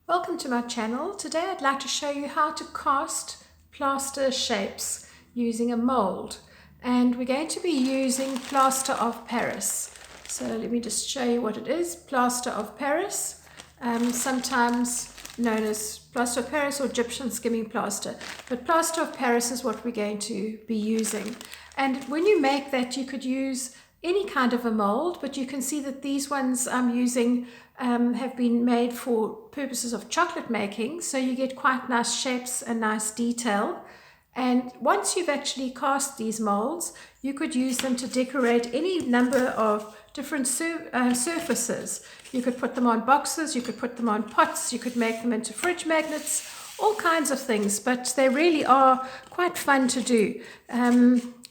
Welcome to my channel. Today I'd like to show you how to cast plaster shapes using a mold, and we're going to be using Plaster of Paris. So let me just show you what it is. Plaster of Paris, sometimes known as Plaster of Paris or Egyptian skimming plaster, but Plaster of Paris is what we're going to be using. And when you make that, you could use any kind of a mold, but you can see that these ones I'm using have been made for purposes of chocolate making, so you get quite nice shapes and nice detail. And once you've actually cast these molds, you could use them to decorate any number of different surfaces. You could put them on boxes, you could put them on pots, you could make them into fridge magnets, all kinds of things, but they really are quite fun to do.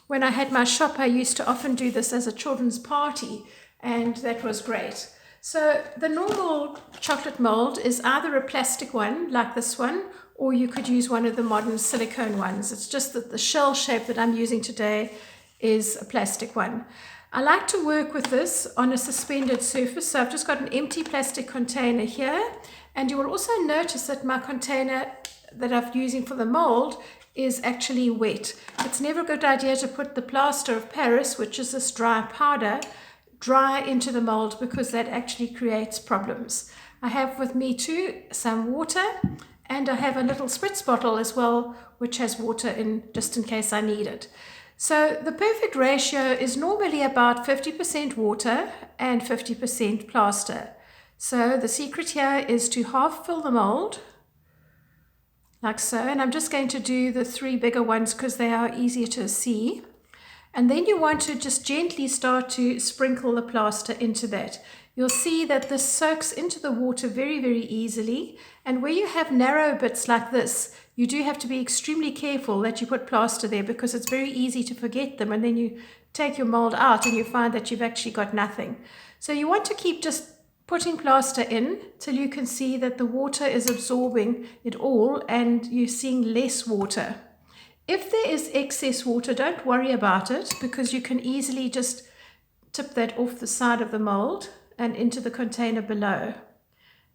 When I had my shop, I used to often do this as a children's party, and that was great. So the normal chocolate mold is either a plastic one like this one, or you could use one of the modern silicone ones. It's just that the shell shape that I'm using today is a plastic one. I like to work with this on a suspended surface, so I've just got an empty plastic container here, and you will also notice that my container that I'm using for the mold is actually wet. It's never a good idea to put the plaster of Paris, which is this dry powder, dry into the mold, because that actually creates problems. I have with me too some water, and I have a little spritz bottle as well, which has water in just in case I need it. So the perfect ratio is normally about 50% water and 50% plaster. So the secret here is to half fill the mold, like so, and I'm just going to do the three bigger ones because they are easier to see. And then you want to just gently start to sprinkle the plaster into that. You'll see that this soaks into the water very, very easily. And where you have narrow bits like this, you do have to be extremely careful that you put plaster there, because it's very easy to forget them. And then you take your mold out and you find that you've actually got nothing. So you want to keep just putting plaster in till you can see that the water is absorbing it all and you're seeing less water. If there is excess water, don't worry about it, because you can easily just tip that off the side of the mold and into the container below.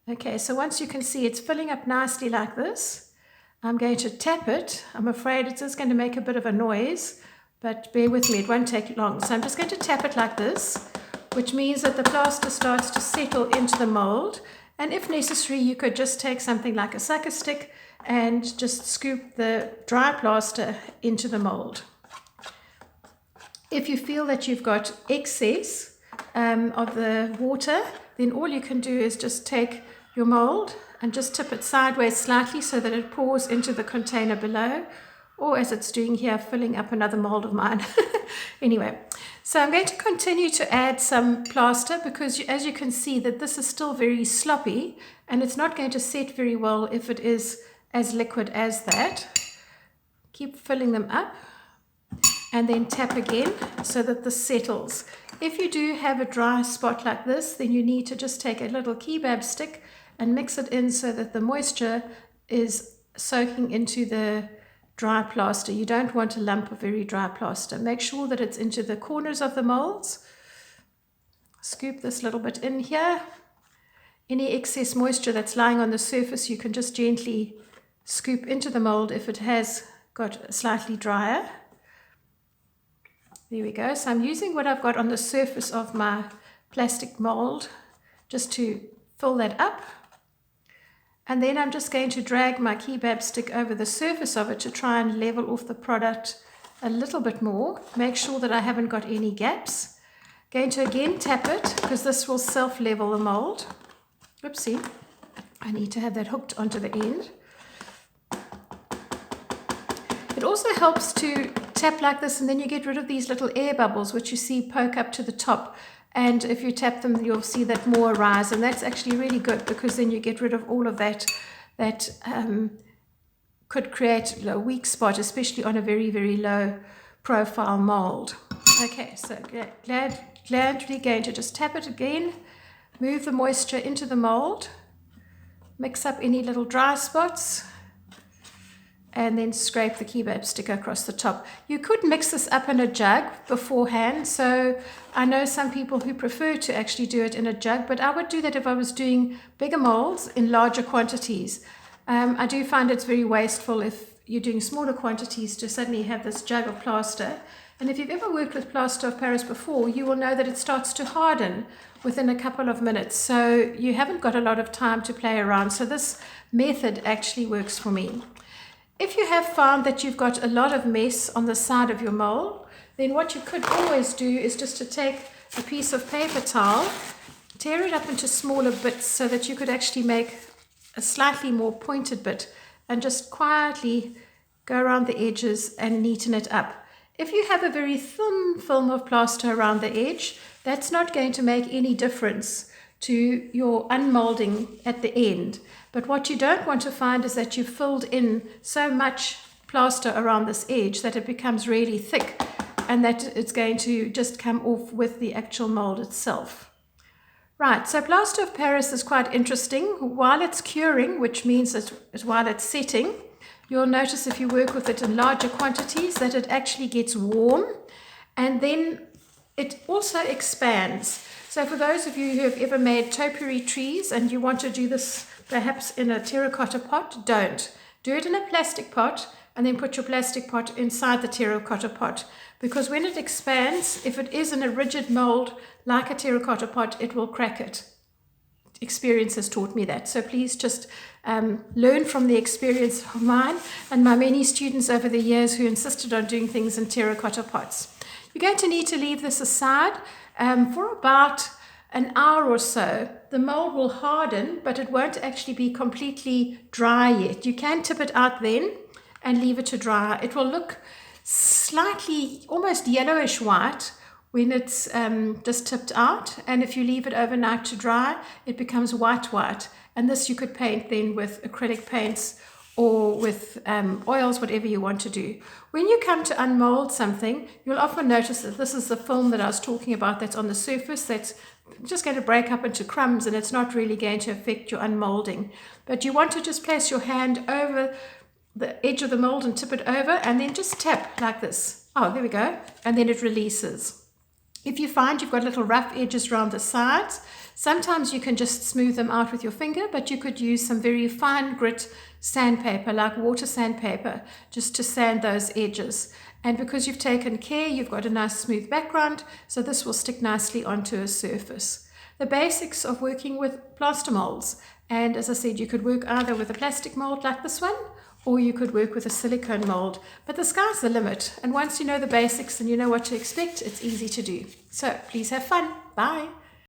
Okay, so once you can see it's filling up nicely like this, I'm going to tap it. I'm afraid it is going to make a bit of a noise, but bear with me, it won't take long. So I'm just going to tap it like this, which means that the plaster starts to settle into the mold. And if necessary, you could just take something like a sucker stick and just scoop the dry plaster into the mold. If you feel that you've got excess of the water, then all you can do is just take your mold and just tip it sideways slightly so that it pours into the container below, or as it's doing here, filling up another mold of mine. Anyway, so I'm going to continue to add some plaster, because as you can see that this is still very sloppy and it's not going to set very well if it is as liquid as that. Keep filling them up and then tap again so that this settles. If you do have a dry spot like this, then you need to just take a little kebab stick and mix it in so that the moisture is soaking into the dry plaster. You don't want a lump of very dry plaster. Make sure that it's into the corners of the molds. Scoop this little bit in here. Any excess moisture that's lying on the surface, you can just gently scoop into the mold if it has got slightly drier. There we go. So I'm using what I've got on the surface of my plastic mold just to fill that up. And then I'm just going to drag my kebab stick over the surface of it to try and level off the product a little bit more. Make sure that I haven't got any gaps. Going to again tap it, because this will self-level the mold. Oopsie. I need to have that hooked onto the end. It also helps to tap like this, and then you get rid of these little air bubbles which you see poke up to the top. And if you tap them, you'll see that more rise, and that's actually really good, because then you get rid of all of that could create a weak spot, especially on a very, very low profile mold. Okay, so gladly going to just tap it again, move the moisture into the mold, mix up any little dry spots, and then scrape the kebab sticker across the top. You could mix this up in a jug beforehand, so I know some people who prefer to actually do it in a jug, but I would do that if I was doing bigger molds in larger quantities. I do find it's very wasteful if you're doing smaller quantities to suddenly have this jug of plaster. And if you've ever worked with plaster of Paris before, you will know that it starts to harden within a couple of minutes. So you haven't got a lot of time to play around. So this method actually works for me. If you have found that you've got a lot of mess on the side of your mold, then what you could always do is just to take a piece of paper towel, tear it up into smaller bits so that you could actually make a slightly more pointed bit and just quietly go around the edges and neaten it up. If you have a very thin film of plaster around the edge, that's not going to make any difference to your unmolding at the end. But what you don't want to find is that you've filled in so much plaster around this edge that it becomes really thick and that it's going to just come off with the actual mold itself. Right, so plaster of Paris is quite interesting. While it's curing, which means that while it's setting, you'll notice if you work with it in larger quantities that it actually gets warm, and then it also expands. So for those of you who have ever made topiary trees and you want to do this perhaps in a terracotta pot, don't. Do it in a plastic pot and then put your plastic pot inside the terracotta pot, because when it expands, if it is in a rigid mold like a terracotta pot, it will crack it. Experience has taught me that. So please just learn from the experience of mine and my many students over the years who insisted on doing things in terracotta pots. You're going to need to leave this aside for about an hour or so. The mold will harden, but it won't actually be completely dry yet. You can tip it out then and leave it to dry. It will look slightly almost yellowish white when it's just tipped out, and if you leave it overnight to dry, it becomes white. And this you could paint then with acrylic paints or with oils, whatever you want to do. When you come to unmold something, you'll often notice that this is the film that I was talking about that's on the surface that's just going to break up into crumbs, and it's not really going to affect your unmolding. But you want to just place your hand over the edge of the mold and tip it over, and then just tap like this. Oh, there we go. And then it releases. If you find you've got little rough edges around the sides, sometimes you can just smooth them out with your finger, but you could use some very fine grit sandpaper, like water sandpaper, just to sand those edges. And because you've taken care, you've got a nice smooth background, so this will stick nicely onto a surface. The basics of working with plaster molds. And as I said, you could work either with a plastic mold like this one, or you could work with a silicone mold. But the sky's the limit. And once you know the basics and you know what to expect, it's easy to do. So please have fun. Bye.